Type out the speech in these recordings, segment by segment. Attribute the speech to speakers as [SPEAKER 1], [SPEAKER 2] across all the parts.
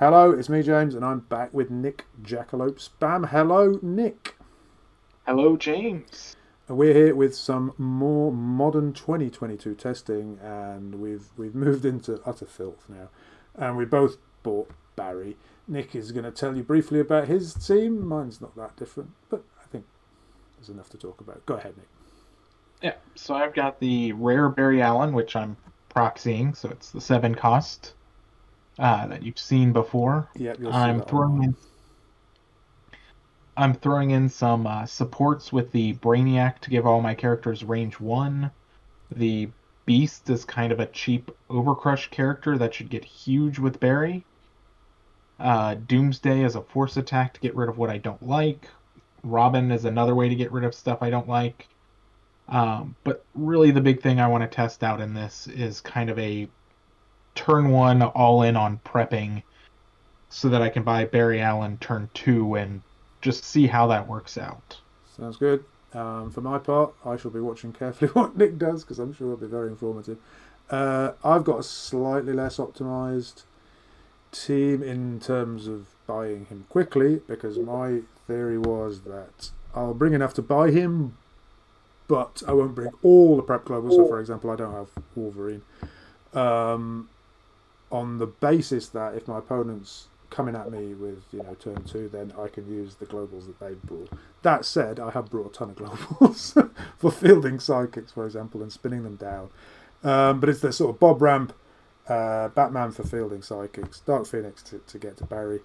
[SPEAKER 1] Hello, it's me, James, and I'm back with Nick JackalopeSpam. Hello, Nick.
[SPEAKER 2] Hello, James.
[SPEAKER 1] And we're here with some more modern 2022 testing, and we've moved into utter filth now. And we both bought Barry. Nick is going to tell you briefly about his team. Mine's not that different, but I think there's enough to talk about. Go ahead, Nick.
[SPEAKER 2] Yeah, so I've got the rare Barry Allen, which I'm proxying, so it's the 7 cost that you've seen before.
[SPEAKER 1] Yep, you'll see
[SPEAKER 2] I'm
[SPEAKER 1] that on
[SPEAKER 2] throwing
[SPEAKER 1] mine.
[SPEAKER 2] in I'm throwing in some supports with the Brainiac to give all my characters range 1. The Beast is kind of a cheap Overcrush character that should get huge with Barry. Doomsday is a force attack to get rid of what I don't like. Robin is another way to get rid of stuff I don't like. But really, the big thing I want to test out in this is kind of a turn 1 all in on prepping so that I can buy Barry Allen turn 2 and just see how that works out.
[SPEAKER 1] Sounds good. For my part, I shall be watching carefully what Nick does because I'm sure it'll be very informative. I've got a slightly less optimized team in terms of buying him quickly because my theory was that I'll bring enough to buy him, but I won't bring all the prep globals. So, for example, I don't have Wolverine. Um, on the basis that if my opponent's coming at me with turn 2, then I can use the globals that they brought. That said, I have brought a ton of globals for fielding psychics, for example, and spinning them down. But it's the sort of Bob Ramp, Batman for fielding psychics, Dark Phoenix to get to Barry,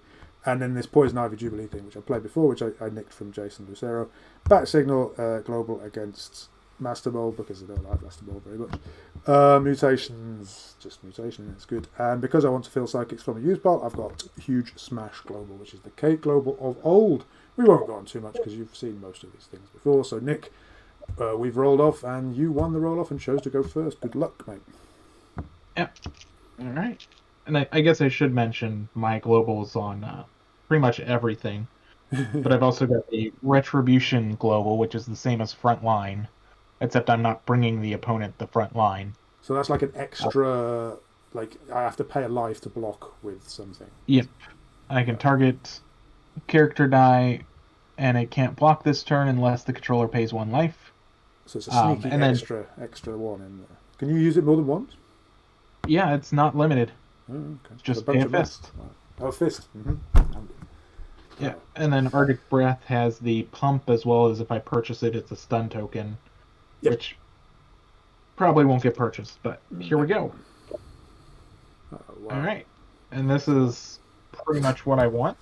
[SPEAKER 1] and then this Poison Ivy Jubilee thing, which I played before, which I nicked from Jason Lucero. Bat Signal global against Master Mold because I don't like Master Mold very much. Mutations, just mutation, it's good. And because I want to fill psychics from a use pile, I've got Huge Smash Global, which is the Cake Global of old. We won't go on too much because you've seen most of these things before. So, Nick, we've rolled off, and you won the roll off and chose to go first. Good luck, mate.
[SPEAKER 2] Yeah. All right. And I guess I should mention my globals on pretty much everything. But I've also got the Retribution global, which is the same as Frontline, except I'm not bringing the opponent the front line.
[SPEAKER 1] So that's like an
[SPEAKER 2] Uh,
[SPEAKER 1] extra, like I have to pay a life to block with something.
[SPEAKER 2] yep. I can
[SPEAKER 1] Yeah.
[SPEAKER 2] target character die, and it can't block this turn unless the controller pays 1 life.
[SPEAKER 1] So it's a sneaky
[SPEAKER 2] And then,
[SPEAKER 1] extra one in there. Can you use it more than once?
[SPEAKER 2] yeah, it's not limited.
[SPEAKER 1] Oh, okay. So a
[SPEAKER 2] Just pay
[SPEAKER 1] bunch
[SPEAKER 2] a
[SPEAKER 1] of mana.
[SPEAKER 2] fist.
[SPEAKER 1] Right. Oh, a fist.
[SPEAKER 2] Yeah.
[SPEAKER 1] Oh.
[SPEAKER 2] And then Arctic Breath has the pump as well as if I purchase it, it's a stun token,
[SPEAKER 1] Yep.
[SPEAKER 2] which probably won't get purchased. But here we
[SPEAKER 1] No.
[SPEAKER 2] go.
[SPEAKER 1] Oh,
[SPEAKER 2] All
[SPEAKER 1] wow.
[SPEAKER 2] right. And this
[SPEAKER 1] So
[SPEAKER 2] is pretty much what I want.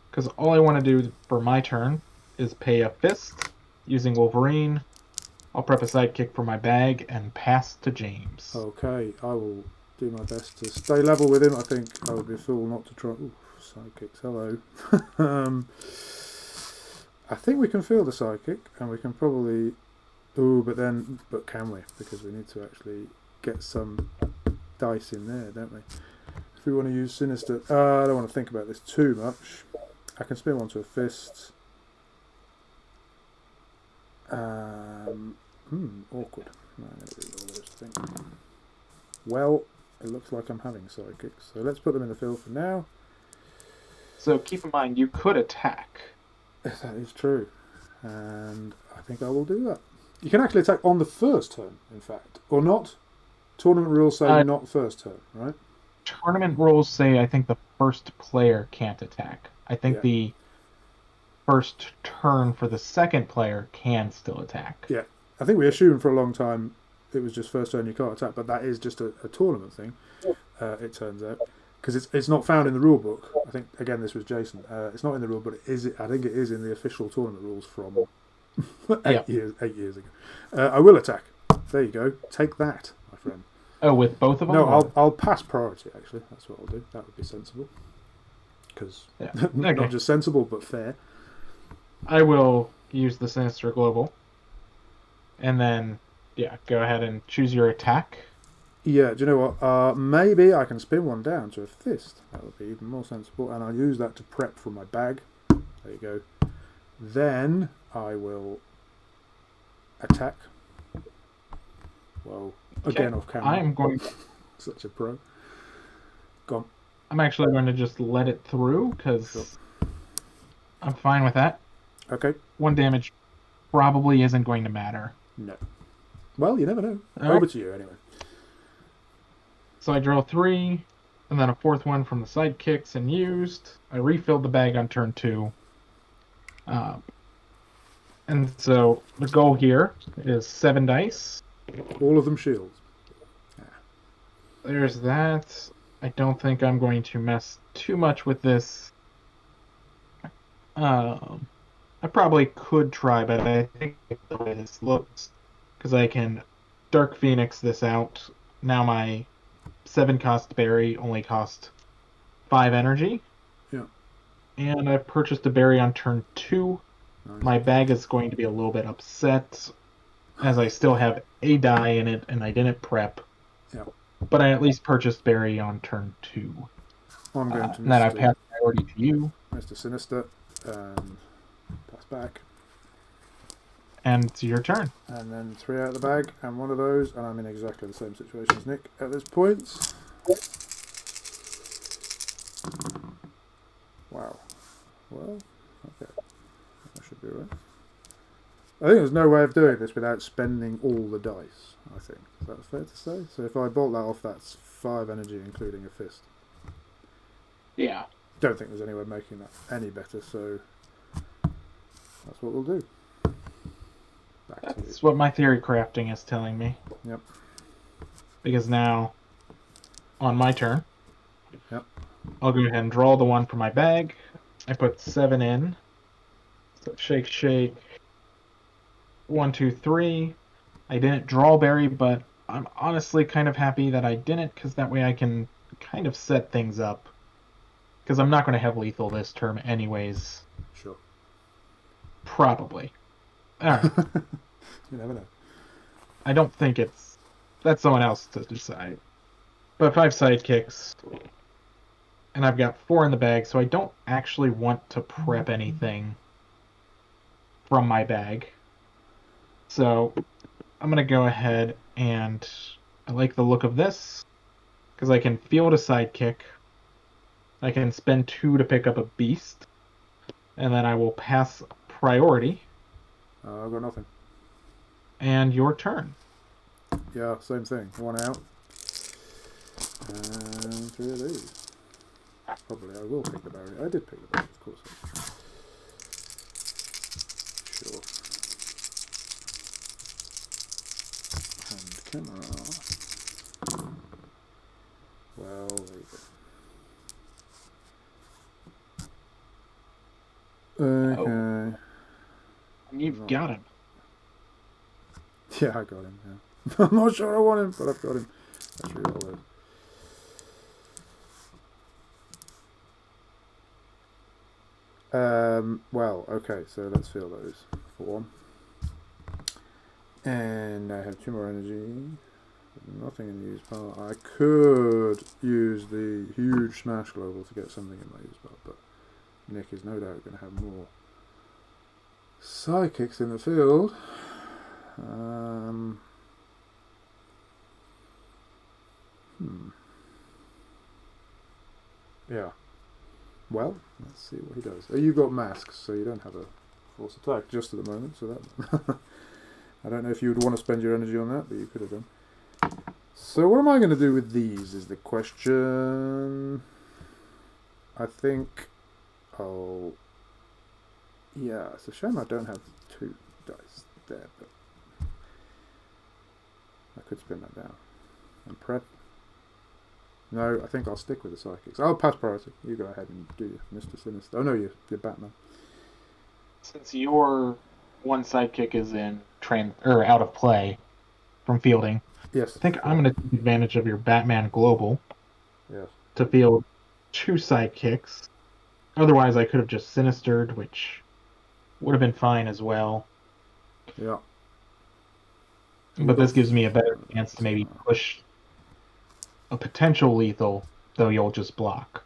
[SPEAKER 2] Because all I want to do for my turn is pay a fist using Wolverine. I'll prep a sidekick for my bag and pass to James.
[SPEAKER 1] okay, I will do my best to stay level with him. I think I would be a fool not to try. Ooh, sidekicks, hello. um, I think we can feel the psychic, and we can probably. Ooh, but can we? Because we need to actually get some dice in there, don't we? If we want to use Sinister, I don't want to think about this too much. I can spin one to a fist. Awkward. No, I'm going to do all those things. Well, it looks like I'm having psychics, so let's put them in the field for now.
[SPEAKER 2] So keep in mind, you could attack.
[SPEAKER 1] That is true, and I think I will do that. You can actually attack on the first turn, in fact, or not. Tournament rules say
[SPEAKER 2] Uh,
[SPEAKER 1] not first turn, right?
[SPEAKER 2] Tournament rules say I think the first player can't attack. I think
[SPEAKER 1] Yeah,
[SPEAKER 2] the first turn for the second player can still attack.
[SPEAKER 1] yeah. I think we assumed for a long time it was just first turn you can't attack, but that is just a tournament thing. It turns out because it's not found in the rule book. I think again this was Jason. It's not in the rule, but it is. I think it is in the official tournament rules from
[SPEAKER 2] Yeah.
[SPEAKER 1] 8 years ago. I will attack. There you go. Take that, my friend.
[SPEAKER 2] Oh, with both of them,
[SPEAKER 1] No,
[SPEAKER 2] or
[SPEAKER 1] I'll pass priority. Actually, that's what I'll do. That would be sensible because
[SPEAKER 2] yeah.
[SPEAKER 1] not
[SPEAKER 2] Okay.
[SPEAKER 1] just sensible but fair.
[SPEAKER 2] I will use the Sinister Global, and then yeah, go ahead and choose your attack.
[SPEAKER 1] Yeah, do you know what? Maybe I can spin one down to a fist. That would be even more sensible, and I'll use that to prep for my bag. There you go. Then I will attack. Well,
[SPEAKER 2] Okay.
[SPEAKER 1] again off camera.
[SPEAKER 2] I'm going.
[SPEAKER 1] Such a pro. Gone.
[SPEAKER 2] I'm actually going to just let it through
[SPEAKER 1] Sure.
[SPEAKER 2] because I'm fine with that.
[SPEAKER 1] Okay.
[SPEAKER 2] 1 damage probably isn't going to matter.
[SPEAKER 1] No. Well, you never know.
[SPEAKER 2] All right.
[SPEAKER 1] Over to you anyway.
[SPEAKER 2] So I draw 3, and then a 4th one from the sidekicks and used. I refilled the bag on turn 2. Um, and so the goal here is 7 dice.
[SPEAKER 1] All of them shields.
[SPEAKER 2] There's that. I don't think I'm going to mess too much with this. Um, I probably could try, but I think the way this looks, because I can Dark Phoenix this out. Now my 7 cost berry only cost 5 energy.
[SPEAKER 1] Yeah.
[SPEAKER 2] And I've purchased a berry on turn 2.
[SPEAKER 1] Nice.
[SPEAKER 2] My bag is going to be a little bit upset, as I still have a die in it and I didn't prep.
[SPEAKER 1] Yeah.
[SPEAKER 2] But I at least purchased berry on turn 2.
[SPEAKER 1] I'm going to
[SPEAKER 2] And then I pass priority to you.
[SPEAKER 1] Mr. Sinister. Pass back.
[SPEAKER 2] And it's your turn.
[SPEAKER 1] And then 3 out of the bag, and 1 of those, and I'm in exactly the same situation as Nick at this point. Wow. Well, okay. That should be right. I think there's no way of doing this without spending all the dice, I think. Is that fair to say? So if I bolt that off, that's 5 energy, including a fist.
[SPEAKER 2] Yeah.
[SPEAKER 1] Don't think there's any way of making that any better, so that's what we'll do.
[SPEAKER 2] That's what my theory crafting is telling me.
[SPEAKER 1] Yep.
[SPEAKER 2] Because now, on my turn,
[SPEAKER 1] Yep.
[SPEAKER 2] I'll go ahead and draw the 1 from my bag. I put 7 in. So shake, shake. 1, 2, 3. I didn't draw berry, but I'm honestly kind of happy that I didn't, because that way I can kind of set things up. Because I'm not going to have lethal this term anyways.
[SPEAKER 1] Sure.
[SPEAKER 2] Probably. Alright.
[SPEAKER 1] You never know.
[SPEAKER 2] I don't think it's... That's someone else to decide. But 5 sidekicks. And I've got 4 in the bag, so I don't actually want to prep anything from my bag. So I'm going to go ahead and... I like the look of this. Because I can field a sidekick. I can spend 2 to pick up a beast. And then I will pass priority.
[SPEAKER 1] I've got nothing.
[SPEAKER 2] And your turn.
[SPEAKER 1] Yeah, same thing. 1 out. And 3 of these. Probably I will pick the berry. I did pick the berry, of course. Sure. And camera. Well, there you go. Okay.
[SPEAKER 2] And you've got him.
[SPEAKER 1] Yeah, I got him, yeah. I'm not sure I want him, but I've got him. Let's read all those. Well, okay, so let's fill those for 1. And I have 2 more energy. Nothing in the use pile. I could use the huge smash global to get something in my use pile, but Nick is no doubt going to have more psychics in the field. Yeah. Well, let's see what he does. Oh, you've got masks, so you don't have a force attack just at the moment. So that I don't know if you would want to spend your energy on that, but you could have done. So what am I going to do with these? Is the question. I think. Oh. Yeah, it's a shame I don't have 2 dice there, but I could spin that down and prep. No, I think I'll stick with the psychics. I'll pass priority. You go ahead and do Mr. Sinister. Oh no, you're Batman.
[SPEAKER 2] Since your 1 sidekick is in out of play from fielding,
[SPEAKER 1] Yes.
[SPEAKER 2] I think I'm going to take advantage of your Batman Global.
[SPEAKER 1] Yes.
[SPEAKER 2] To field 2 sidekicks. Otherwise, I could have just Sinistered, which would have been fine as well.
[SPEAKER 1] Yeah.
[SPEAKER 2] But this gives me a better chance to maybe push a potential lethal, though you'll just block.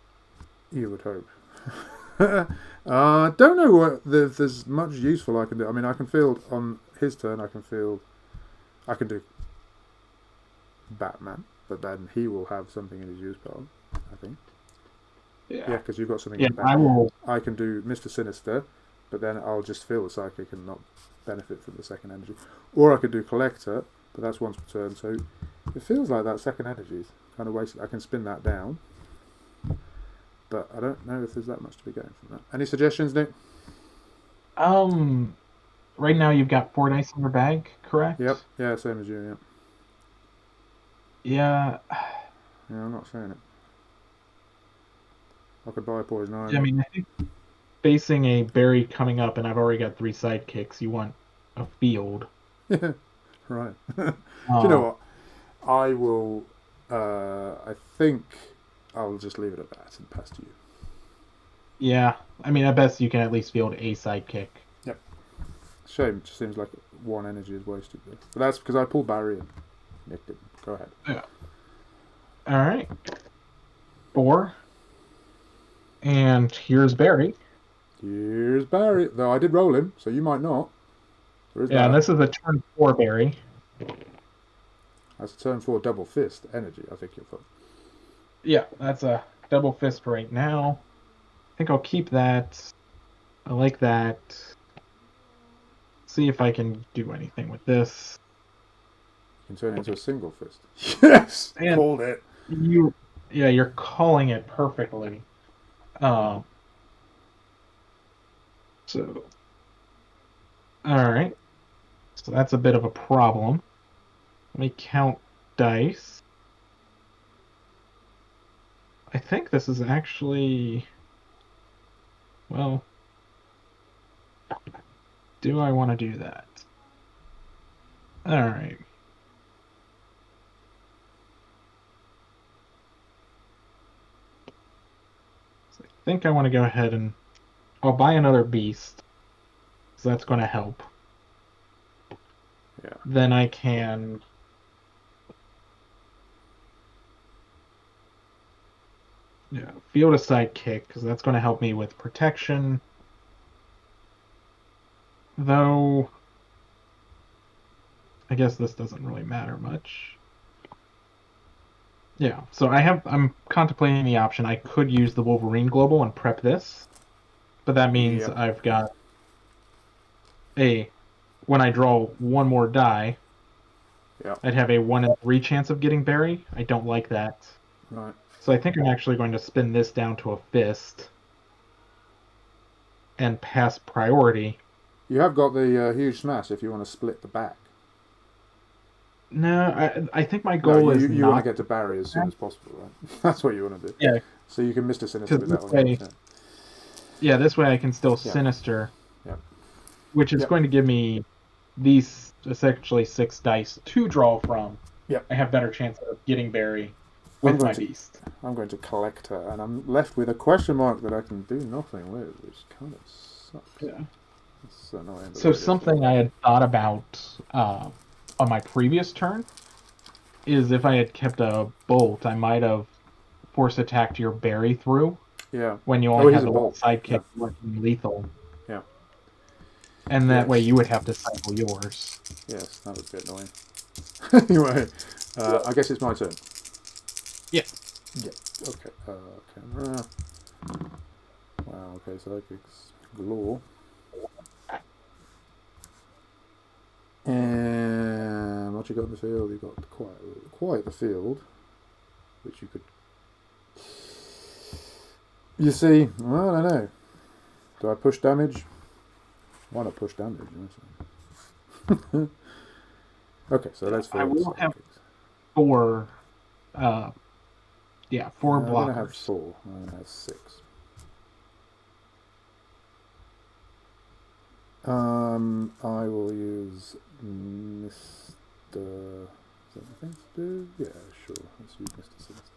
[SPEAKER 1] You would hope. Don't know what there's much useful I can do. I mean, I can field on his turn. I can do Batman, but then he will have something in his use pile, I think. Yeah, because you've got something
[SPEAKER 2] Yeah,
[SPEAKER 1] in the back.
[SPEAKER 2] I will.
[SPEAKER 1] I can do Mr. Sinister, but then I'll just feel the psychic and not benefit from the second energy. Or I could do Collector, but that's once per turn. So it feels like that second energy is kind of wasted. I can spin that down, but I don't know if there's that much to be getting from that. Any suggestions, Nick?
[SPEAKER 2] Um, right now you've got 4 dice in your bag,
[SPEAKER 1] Yep.
[SPEAKER 2] correct?
[SPEAKER 1] Yeah, same as you. Yep.
[SPEAKER 2] Yeah.
[SPEAKER 1] Yeah, I'm not saying it. I could buy a poison
[SPEAKER 2] I
[SPEAKER 1] ivy.
[SPEAKER 2] mean, I think facing a berry coming up, and I've already got 3 sidekicks. You want a field.
[SPEAKER 1] Yeah. Right. Do you know
[SPEAKER 2] Um,
[SPEAKER 1] what? I will. I think I'll just leave it at that and pass to you.
[SPEAKER 2] yeah. I mean, at best you can at least field a sidekick.
[SPEAKER 1] Yep. Shame. It just seems like one energy is wasted there. But that's because I pulled Barry and Nick didn't. Go ahead.
[SPEAKER 2] Yeah. All right. 4. And here's Barry.
[SPEAKER 1] Here's Barry. Though I did roll him, so you might not. There is
[SPEAKER 2] Yeah, and
[SPEAKER 1] that.
[SPEAKER 2] this is a turn 4 Barry.
[SPEAKER 1] That's a turn 4 double fist energy, I think you'll find.
[SPEAKER 2] Yeah, that's a double fist right now. I think I'll keep that. I like that. See if I can do anything with this.
[SPEAKER 1] You can turn it into a single fist. Yes!
[SPEAKER 2] And
[SPEAKER 1] Called it.
[SPEAKER 2] you're calling it perfectly. Um, so, all right. So that's a bit of a problem. Let me count dice. I think this is actually, well, do I want to do that? All right. So I think I want to go ahead and I'll buy another beast. So that's going to help.
[SPEAKER 1] Yeah.
[SPEAKER 2] Then I can field a sidekick because that's going to help me with protection. Though, I guess this doesn't really matter much. Yeah, so I'm contemplating the option. I could use the Wolverine Global and prep this, but that means
[SPEAKER 1] Yep.
[SPEAKER 2] I've got when I draw one more die,
[SPEAKER 1] Yep.
[SPEAKER 2] I'd have a 1 in 3 chance of getting Barry. I don't like that.
[SPEAKER 1] Right.
[SPEAKER 2] So I think I'm actually going to spin this down to a fist and pass priority.
[SPEAKER 1] You have got the huge smash if you want to split the back.
[SPEAKER 2] No, I think my
[SPEAKER 1] No,
[SPEAKER 2] goal is
[SPEAKER 1] you want to
[SPEAKER 2] not
[SPEAKER 1] get to Barry as soon as possible, right? That's what you want to do.
[SPEAKER 2] yeah,
[SPEAKER 1] So you can Mr. Sinister
[SPEAKER 2] because
[SPEAKER 1] with
[SPEAKER 2] this
[SPEAKER 1] that on your
[SPEAKER 2] way,
[SPEAKER 1] turn.
[SPEAKER 2] yeah, this way I can still
[SPEAKER 1] Yep.
[SPEAKER 2] sinister,
[SPEAKER 1] Yep.
[SPEAKER 2] which is
[SPEAKER 1] Yep.
[SPEAKER 2] going to give me these essentially 6 dice to draw from.
[SPEAKER 1] Yep.
[SPEAKER 2] I have better chance of getting Barry with my beast.
[SPEAKER 1] I'm going to collect her, and I'm left with a question mark that I can do nothing with, which kind of sucks.
[SPEAKER 2] Yeah.
[SPEAKER 1] It's annoying.
[SPEAKER 2] So something I had thought about on my previous turn is if I had kept a bolt, I might have force attacked your Barry through.
[SPEAKER 1] Yeah.
[SPEAKER 2] When you only
[SPEAKER 1] he's
[SPEAKER 2] had
[SPEAKER 1] a
[SPEAKER 2] the
[SPEAKER 1] bolt.
[SPEAKER 2] sidekick working lethal.
[SPEAKER 1] Yeah.
[SPEAKER 2] And that
[SPEAKER 1] Yes.
[SPEAKER 2] way you would have to cycle yours.
[SPEAKER 1] Yes, that was a bit annoying. Anyway, I guess it's my turn.
[SPEAKER 2] Yeah.
[SPEAKER 1] Yeah. Okay. Camera. Wow. Okay. Psychics galore. And what you got in the field? You got quite the field, which you could. You see, well, I don't know. Do I push damage? Why not push damage? Okay, so let's.
[SPEAKER 2] I will have 4. 4 blockers.
[SPEAKER 1] I'm gonna have 4. I'm gonna have 6. I will use Mr. Is that anything to do? Yeah, sure. Let's use Mr. Sinister.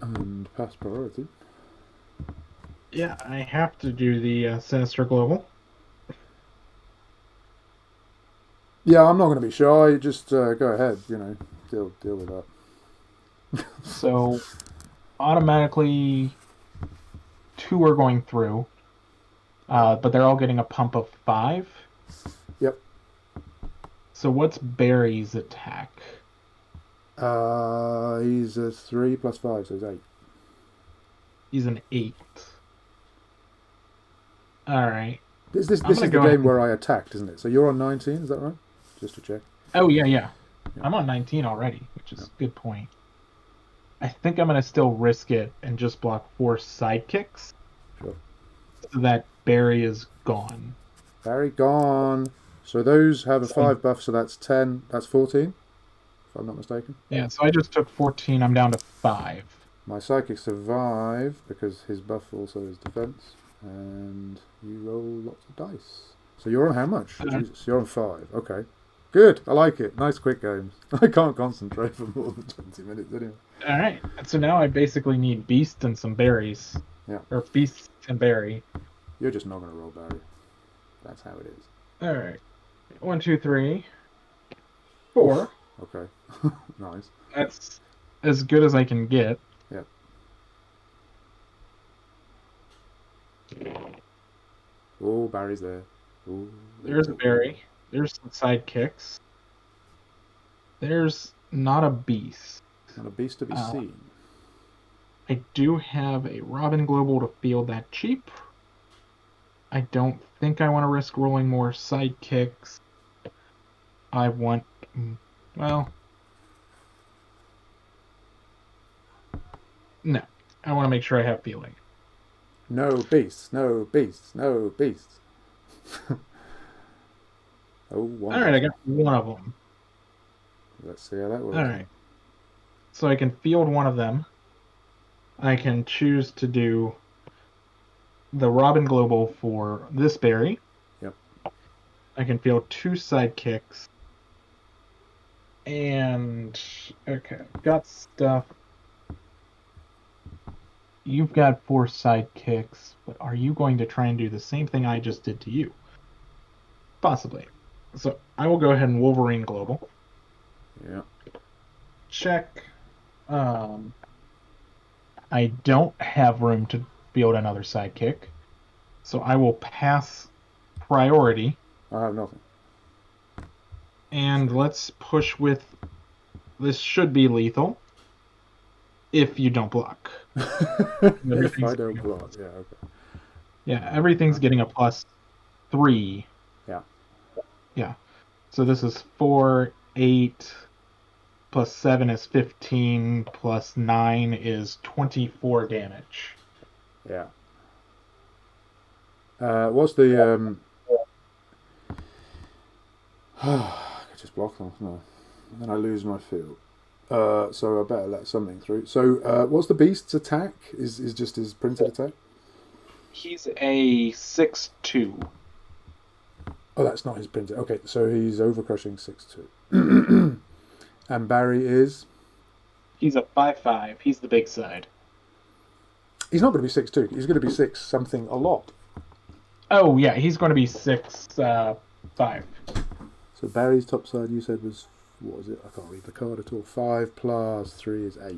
[SPEAKER 1] And pass priority.
[SPEAKER 2] Yeah, I have to do the Sinister Global.
[SPEAKER 1] Yeah, I'm not going to be shy. Just go ahead. Deal with that.
[SPEAKER 2] So automatically 2 are going through, but they're all getting a pump of 5.
[SPEAKER 1] Yep.
[SPEAKER 2] So what's Barry's attack?
[SPEAKER 1] He's a 3 plus 5, so he's 8.
[SPEAKER 2] He's an 8. Alright.
[SPEAKER 1] This is
[SPEAKER 2] I'm
[SPEAKER 1] the
[SPEAKER 2] gonna go
[SPEAKER 1] game
[SPEAKER 2] ahead.
[SPEAKER 1] where I attacked, isn't it? So you're on 19, is that right? Just to check.
[SPEAKER 2] Oh, yeah, yeah.
[SPEAKER 1] Yeah.
[SPEAKER 2] I'm on 19 already, which is
[SPEAKER 1] Yeah.
[SPEAKER 2] a good point. I think I'm going to still risk it and just block 4 sidekicks.
[SPEAKER 1] Sure.
[SPEAKER 2] So that Barry is gone.
[SPEAKER 1] Barry gone. So those have a
[SPEAKER 2] So,
[SPEAKER 1] 5 buff, so that's 10. That's 14, if I'm not mistaken.
[SPEAKER 2] yeah, so I just took 14. I'm down to 5.
[SPEAKER 1] My psychic survive because his buff also is defense, and you roll lots of dice. So you're on how much? Jesus, you're on 5. Okay, good. I like it. Nice quick games. I can't concentrate for more than 20 minutes anyway.
[SPEAKER 2] All right. So now I basically need Beast and some berries.
[SPEAKER 1] Yeah.
[SPEAKER 2] Or Beast and Berry.
[SPEAKER 1] You're just not going to roll Barry. That's how it is.
[SPEAKER 2] All right. 1, 2, 3, 4.
[SPEAKER 1] Oof. Okay. Nice.
[SPEAKER 2] That's as good as I can get.
[SPEAKER 1] Yeah. Oh, Barry's there. Ooh.
[SPEAKER 2] There's a Berry. There's some sidekicks. There's not a Beast.
[SPEAKER 1] Not a beast to be seen.
[SPEAKER 2] I do have a Robin Global to field that cheap. I don't think I want to risk rolling more sidekicks. I want... Well... No. I want to make sure I have fielding.
[SPEAKER 1] No beasts, no beasts, no beasts. Oh, one.
[SPEAKER 2] Alright, I got one of them.
[SPEAKER 1] Let's see how that works.
[SPEAKER 2] Alright. So I can field one of them. I can choose to do the Robin Global for this berry.
[SPEAKER 1] Yep.
[SPEAKER 2] I can field 2 sidekicks. And... Okay, I've got stuff. You've got 4 sidekicks, but are you going to try and do the same thing I just did to you? Possibly. So I will go ahead and Wolverine Global.
[SPEAKER 1] Yeah.
[SPEAKER 2] Check. I don't have room to field another sidekick, so I will pass priority.
[SPEAKER 1] I have nothing.
[SPEAKER 2] And let's push with... This should be lethal. If you don't block.
[SPEAKER 1] If I don't block, yeah, okay.
[SPEAKER 2] Yeah, everything's getting a +3.
[SPEAKER 1] Yeah.
[SPEAKER 2] Yeah. So this is 4, 8, plus 7 is 15, plus 9 is 24 damage.
[SPEAKER 1] Yeah. What's the I could just block them, no. And then I lose my field. So I better let something through. So what's the beast's attack? Is just his printed attack?
[SPEAKER 2] He's a 6-2.
[SPEAKER 1] Oh, that's not his printed. Okay, so he's overcrushing 6-2. And Barry is?
[SPEAKER 2] He's a 5-5. He's the big side.
[SPEAKER 1] He's not going to be 6-2. He's going to be 6 something a lot.
[SPEAKER 2] Oh, yeah, he's going to be 6-5.
[SPEAKER 1] So Barry's top side, you said, was, what was it? I can't read the card at all. 5 plus 3 is 8.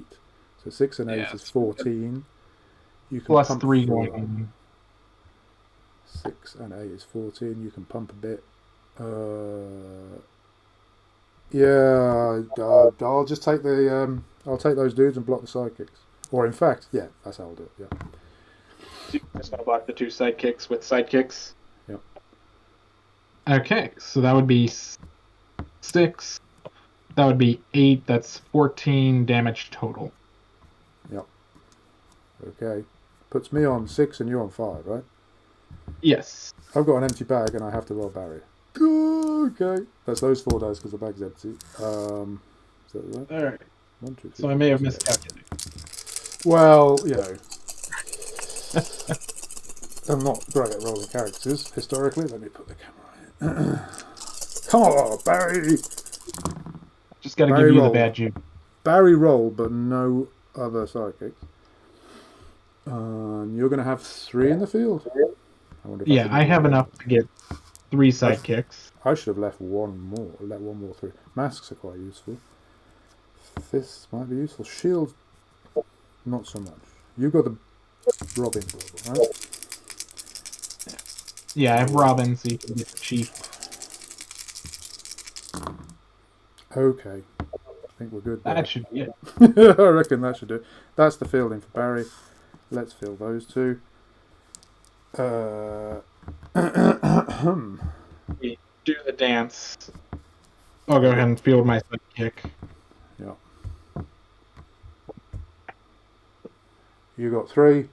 [SPEAKER 1] So 6 and 8 is 14. You can
[SPEAKER 2] plus
[SPEAKER 1] pump
[SPEAKER 2] 3
[SPEAKER 1] 4.
[SPEAKER 2] going.
[SPEAKER 1] 6 and 8 is 14. You can pump a bit. Yeah, I'll just take the I'll take those dudes and block the sidekicks. Or in fact, yeah, that's how I'll do it. Yeah.
[SPEAKER 2] Just going to block the 2 sidekicks with sidekicks.
[SPEAKER 1] Yep.
[SPEAKER 2] Okay, so that would be 6. That would be 8. That's 14 damage total.
[SPEAKER 1] Yep. Okay. Puts me on 6 and you're on 5, right?
[SPEAKER 2] Yes.
[SPEAKER 1] I've got an empty bag and I have to roll Barry. Okay. That's those 4 dice because the bag's empty. Is that right?
[SPEAKER 2] All right.
[SPEAKER 1] 1, 2, 3,
[SPEAKER 2] So I may have miscalculated.
[SPEAKER 1] Well, you know. I'm not great at rolling characters historically. Let me put the camera in. Come on, Barry!
[SPEAKER 2] Just got to
[SPEAKER 1] Barry
[SPEAKER 2] give you
[SPEAKER 1] roll.
[SPEAKER 2] the bad juke.
[SPEAKER 1] Barry roll, but no other sidekicks. You're going to have 3 in the field. I wonder if
[SPEAKER 2] Yeah, I have enough to get 3 sidekicks.
[SPEAKER 1] I should have left one more. Let one more through. Masks are quite useful. Fists might be useful. Shield, not so much. You got the Robin Global, right?
[SPEAKER 2] Yeah, I have Robin, so you can get cheap.
[SPEAKER 1] Okay. think we're good there.
[SPEAKER 2] That should be it.
[SPEAKER 1] I reckon that should do it. That's the fielding for Barry. Let's field those two.
[SPEAKER 2] We do the dance. I'll go ahead and field my sidekick.
[SPEAKER 1] Yeah. You got 3.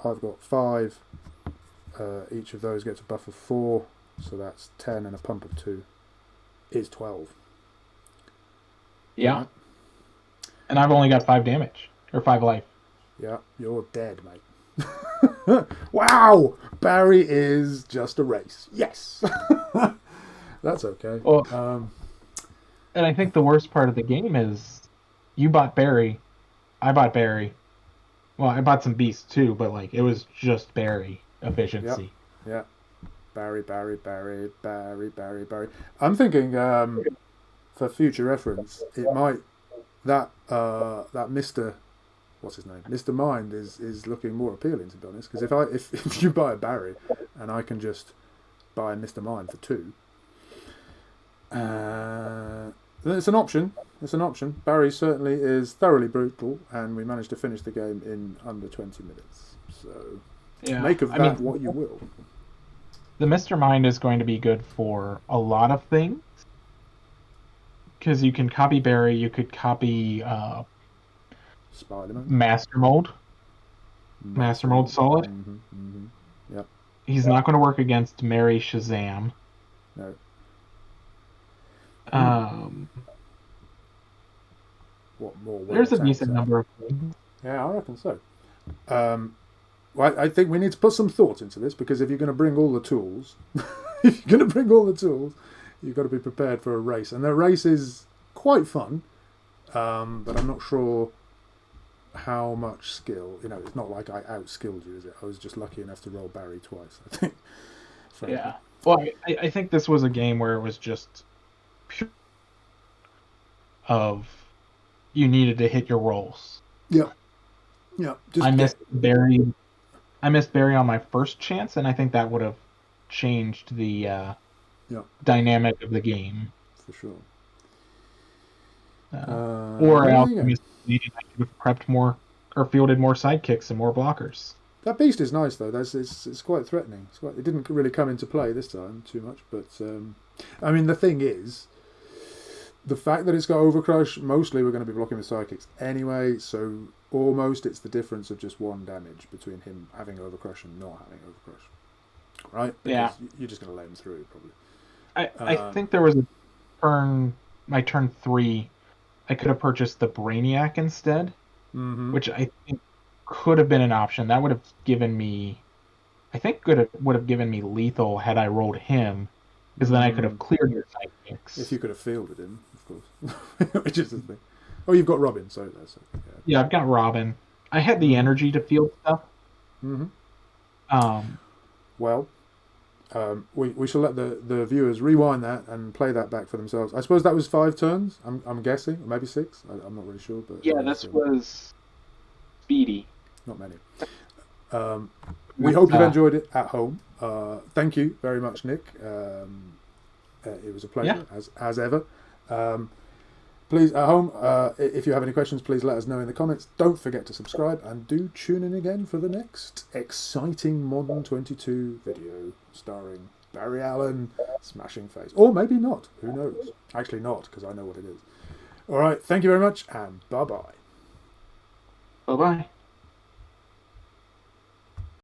[SPEAKER 1] I've got 5. Each of those gets a buff of 4, so that's 10, and a pump of 2 is 12.
[SPEAKER 2] Yeah.
[SPEAKER 1] Right?
[SPEAKER 2] And I've only got 5 damage. Or 5 life.
[SPEAKER 1] Yeah, you're dead, mate. Wow! Barry is just a race. Yes! That's okay.
[SPEAKER 2] Well, and I think the worst part of the game is you bought Barry. I bought Barry. Well, I bought some beasts too, but like it was just Barry efficiency.
[SPEAKER 1] Yeah. Barry. I'm thinking for future reference, it might that Mr. What's his name? Mr. Mind is looking more appealing, to be honest. Because if you buy a Barry and I can just buy Mr. Mind for 2, it's an option. It's an option. Barry certainly is thoroughly brutal, and we managed to finish the game in under 20 minutes. So make of that what you will.
[SPEAKER 2] The Mr. Mind is going to be good for a lot of things. Because you can copy Barry, you could copy
[SPEAKER 1] Spider-Man.
[SPEAKER 2] Master Mold Solid.
[SPEAKER 1] Yep.
[SPEAKER 2] He's not going to work against Mary Shazam.
[SPEAKER 1] No. What more?
[SPEAKER 2] There's a decent number of things.
[SPEAKER 1] Yeah, I reckon so. Well, I think we need to put some thought into this, because if you're going to bring all the tools, you've got to be prepared for a race, and the race is quite fun. But I'm not sure how much skill. It's not like I outskilled you, is it? I was just lucky enough to roll Barry twice, I think. Frankly.
[SPEAKER 2] Yeah. Well, I think this was a game where it was just pure of you needed to hit your rolls.
[SPEAKER 1] Yeah.
[SPEAKER 2] I missed Barry on my first chance, and I think that would have changed the dynamic of the game.
[SPEAKER 1] For sure.
[SPEAKER 2] Or I also missed I should have prepped more or fielded more sidekicks and more blockers.
[SPEAKER 1] That beast is nice, though. It's quite threatening. It didn't really come into play this time too much, but I mean, the thing is, the fact that it's got Overcrush, mostly we're going to be blocking with sidekicks anyway, so almost it's the difference of just 1 damage between him having Overcrush and not having Overcrush. Right? Because you're just going to lay him through, probably.
[SPEAKER 2] I think there was my turn 3, I could have purchased the Brainiac instead, which I think could have been an option. That would have given me, would have given me lethal had I rolled him, because then I could have cleared your sidekicks.
[SPEAKER 1] If you could have fielded him, of course. Which is the thing. Oh, you've got Robin, so that's okay.
[SPEAKER 2] Yeah, I've got Robin. I had the energy to field stuff.
[SPEAKER 1] Well, we shall let the viewers rewind that and play that back for themselves. I suppose that was 5 turns. I'm guessing, or maybe 6. I'm not really sure, but
[SPEAKER 2] yeah, this was speedy.
[SPEAKER 1] Not many. We hope you've enjoyed it at home. Thank you very much, Nick. It was a pleasure, as ever. Please, at home, if you have any questions, please let us know in the comments. Don't forget to subscribe, and do tune in again for the next exciting Modern 22 video starring Barry Allen smashing face. Or maybe not. Who knows? Actually not, because I know what it is. All right, thank you very much, and bye-bye.
[SPEAKER 2] Bye-bye.